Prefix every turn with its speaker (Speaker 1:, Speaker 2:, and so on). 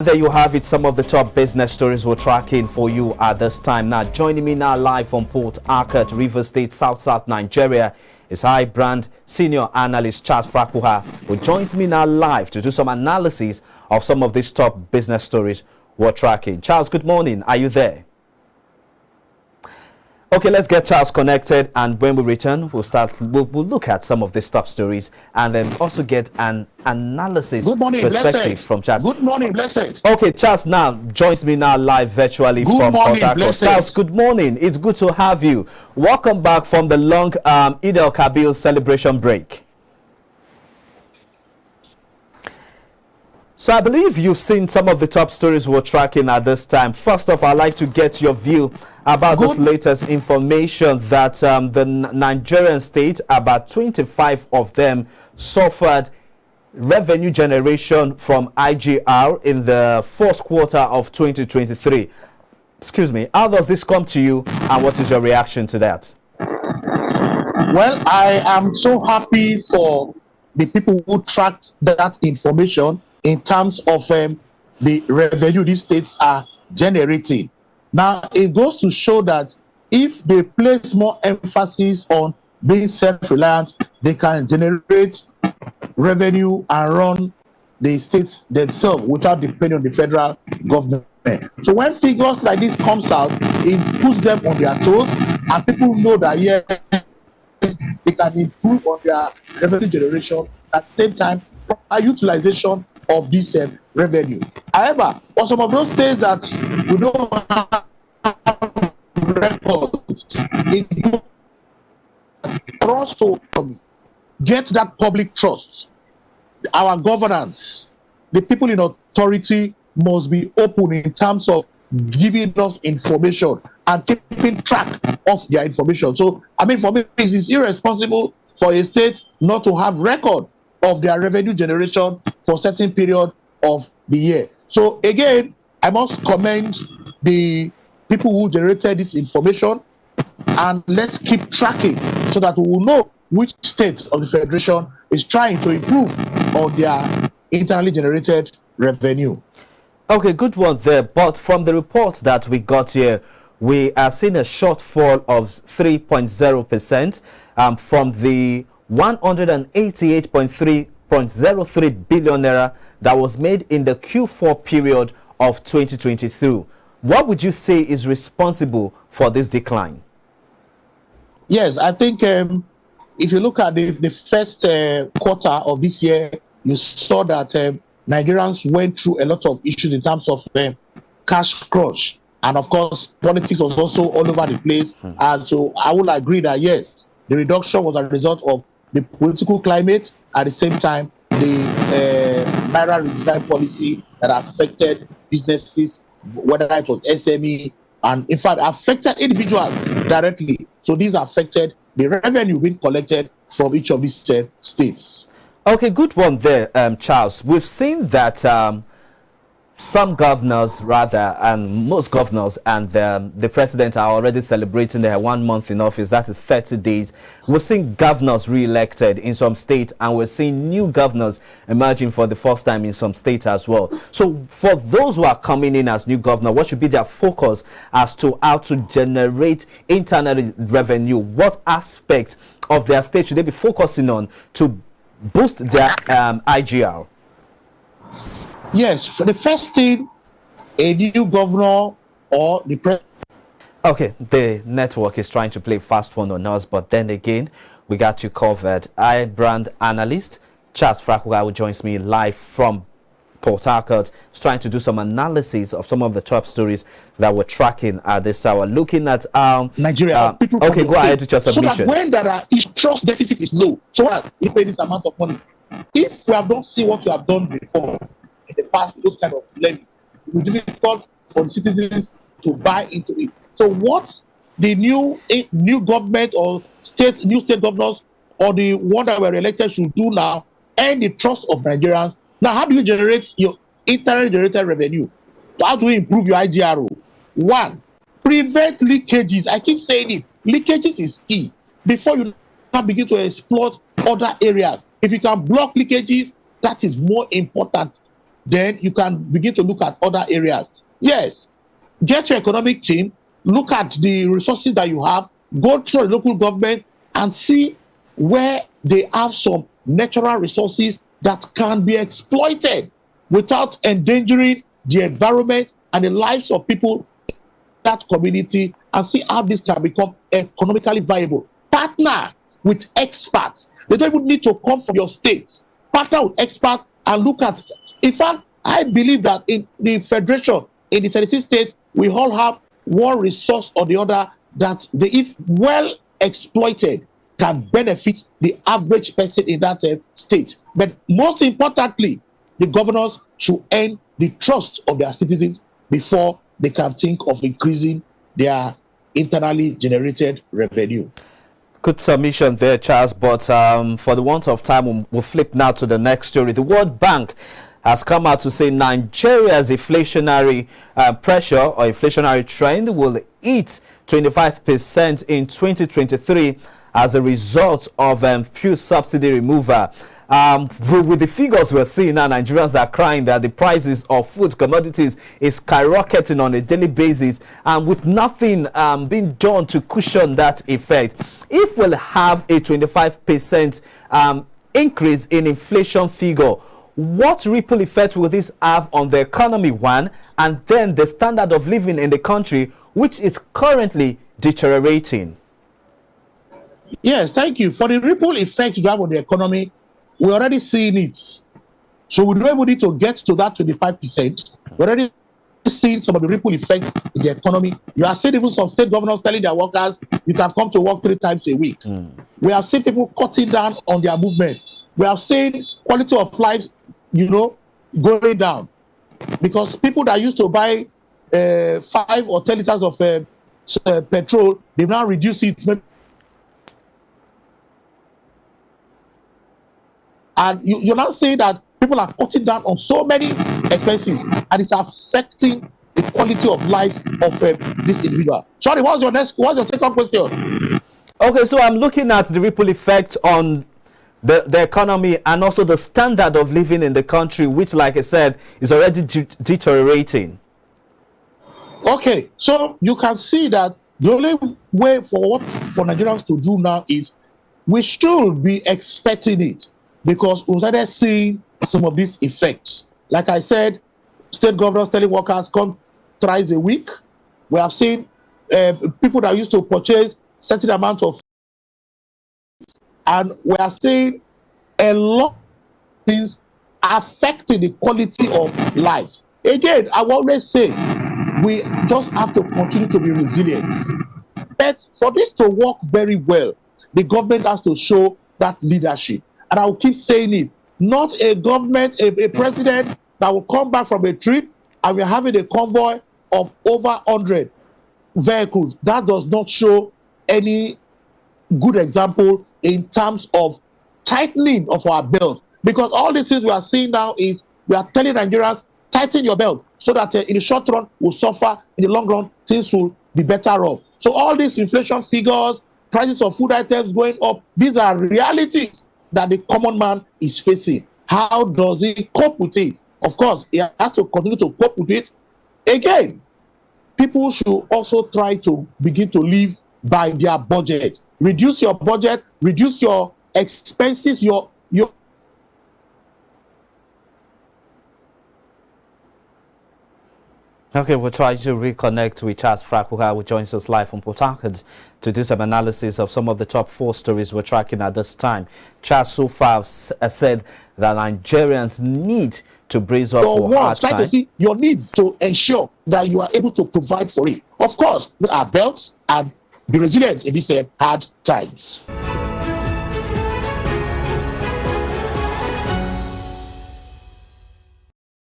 Speaker 1: There you have it, some of the top business stories we're tracking for you at this time. Now, joining me now live from Port Harcourt, Rivers State, South Nigeria, is iBrand senior analyst Charles Frakuha, who joins me now live to do some analysis of some of these top business stories we're tracking. Charles, good morning. Are you there? Okay, let's get Charles connected, and when we return, we'll look at some of these top stories and then also get an analysis perspective from Charles.
Speaker 2: Good morning, Blessed.
Speaker 1: Okay, Charles now joins me now live virtually from Port Harcourt. Charles, good morning. It's good to have you. Welcome back from the long Eid al-Kabir celebration break. So I believe you've seen some of the top stories we're tracking at this time. First off, I'd like to get your view about this latest information that the Nigerian state, about 25 of them, suffered revenue generation from IGR in the fourth quarter of 2023. Excuse me. How does this come to you, and what is your reaction to that?
Speaker 2: Well, I am so happy for the people who tracked that information in terms of the revenue these states are generating. Now, it goes to show that if they place more emphasis on being self-reliant, they can generate revenue and run the states themselves without depending on the federal government. So when figures like this comes out, it puts them on their toes, and people know that yes, they can improve on their revenue generation at the same time proper utilization of this revenue. However, for some of those states that we don't have records, it for us to get that public trust, our governance, the people in authority must be open in terms of giving us information and keeping track of their information. So, I mean, for me, it is irresponsible for a state not to have record of their revenue generation for a certain period of the year. So again, I must commend the people who generated this information, and let's keep tracking so that we will know which state of the federation is trying to improve on their internally generated revenue.
Speaker 1: Okay, good one there. But from the reports that we got here, we are seeing a shortfall of 3.0% from the 188.3 billion naira that was made in the Q4 period of 2023. What would you say is responsible for this decline?
Speaker 2: Yes, I think if you look at the first quarter of this year, you saw that Nigerians went through a lot of issues in terms of cash crunch. And of course, politics was also all over the place. And so I would agree that yes, the reduction was a result of the political climate, at the same time, the naira redesign policy that affected businesses, whether it was SME, and in fact affected individuals directly. So these affected the revenue being collected from each of these states.
Speaker 1: Okay, good one there, Charles. We've seen that some governors, rather, and most governors and the president are already celebrating their 1 month in office. That is 30 days. We've seen governors re-elected in some states, and we're seeing new governors emerging for the first time in some states as well. So for those who are coming in as new governor, what should be their focus as to how to generate internal revenue? What aspects of their state should they be focusing on to boost their IGR?
Speaker 2: Yes, for the first thing, a new governor or the president.
Speaker 1: Okay, the network is trying to play fast one on us, but then again, we got you covered. iBrand analyst Charles Frakuha, who joins me live from Port Harcourt, is trying to do some analysis of some of the top stories that we're tracking at this hour. Looking at
Speaker 2: Nigeria.
Speaker 1: Okay, go ahead with your submission.
Speaker 2: So that when there is trust deficit is low, so that you pay this amount of money. If we have not seen what you have done before in the past, those kind of levies, it will be difficult for the citizens to buy into it. So what the new government or new state governors or the one that were elected should do now, earn the trust of Nigerians. Now, how do you generate your internally generated revenue? How do you improve your IGRO? One, prevent leakages. I keep saying it. Leakages is key. Before you now begin to exploit other areas, if you can block leakages, that is more important then you can begin to look at other areas. Yes, get your economic team, look at the resources that you have, go through the local government and see where they have some natural resources that can be exploited without endangering the environment and the lives of people in that community, and see how this can become economically viable. Partner with experts. They don't even need to come from your state. Partner with experts and look at. In fact, I believe that in the federation, in the 36 states, we all have one resource or the other that, if well exploited, can benefit the average person in that state. But most importantly, the governors should earn the trust of their citizens before they can think of increasing their internally generated revenue.
Speaker 1: Good submission there, Charles, but for the want of time, we'll flip now to the next story. The World Bank has come out to say Nigeria's inflationary pressure or inflationary trend will hit 25% in 2023 as a result of fuel subsidy removal. With the figures we're seeing now, Nigerians are crying that the prices of food commodities is skyrocketing on a daily basis, and with nothing being done to cushion that effect. If we'll have a 25% increase in inflation figure, what ripple effect will this have on the economy, one, and then the standard of living in the country, which is currently deteriorating?
Speaker 2: Yes, thank you. For the ripple effect you have on the economy, we're already seeing it. So we don't even need to get to that 25%. We're already seeing some of the ripple effects in the economy. You are seeing even some state governors telling their workers, you can come to work 3 times a week. We have seen people cutting down on their movement. We have seen quality of life, going down. Because people that used to buy 5 or 10 liters of petrol, they've now reduced it. And you're now saying that people are cutting down on so many expenses, and it's affecting the quality of life of this individual. Sorry, what's your second question?
Speaker 1: Okay, so I'm looking at the ripple effect on the economy and also the standard of living in the country, which, like I said, is already deteriorating. Okay,
Speaker 2: so you can see that the only way for Nigerians to do now is we should be expecting it, because we started seeing some of these effects. Like I said, state governors telling workers come thrice a week. We have seen people that used to purchase certain amount of, and we are seeing a lot of things affecting the quality of lives. Again, I will always say we just have to continue to be resilient. But for this to work very well, the government has to show that leadership. And I will keep saying it. Not a government, a president that will come back from a trip and we're having a convoy of over 100 vehicles. That does not show any good example in terms of tightening of our belt. Because all these things we are seeing now is we are telling Nigerians, tighten your belt so that in the short run we'll suffer, in the long run things will be better off. So all these inflation figures, prices of food items going up, these are realities that the common man is facing. How does he cope with it? Of course, he has to continue to cope with it. Again, people should also try to begin to live by their budget. Reduce your budget, reduce your expenses, your
Speaker 1: Okay, we'll try to reconnect with Charles Frakuha, who joins us live from Port Harcourt to do some analysis of some of the top 4 stories we're tracking at this time. Charles so far said that Nigerians need to brace up for hard
Speaker 2: try
Speaker 1: time.
Speaker 2: to see your needs to ensure that you are able to provide for it. Of course, with our belts and be resilient in these hard times.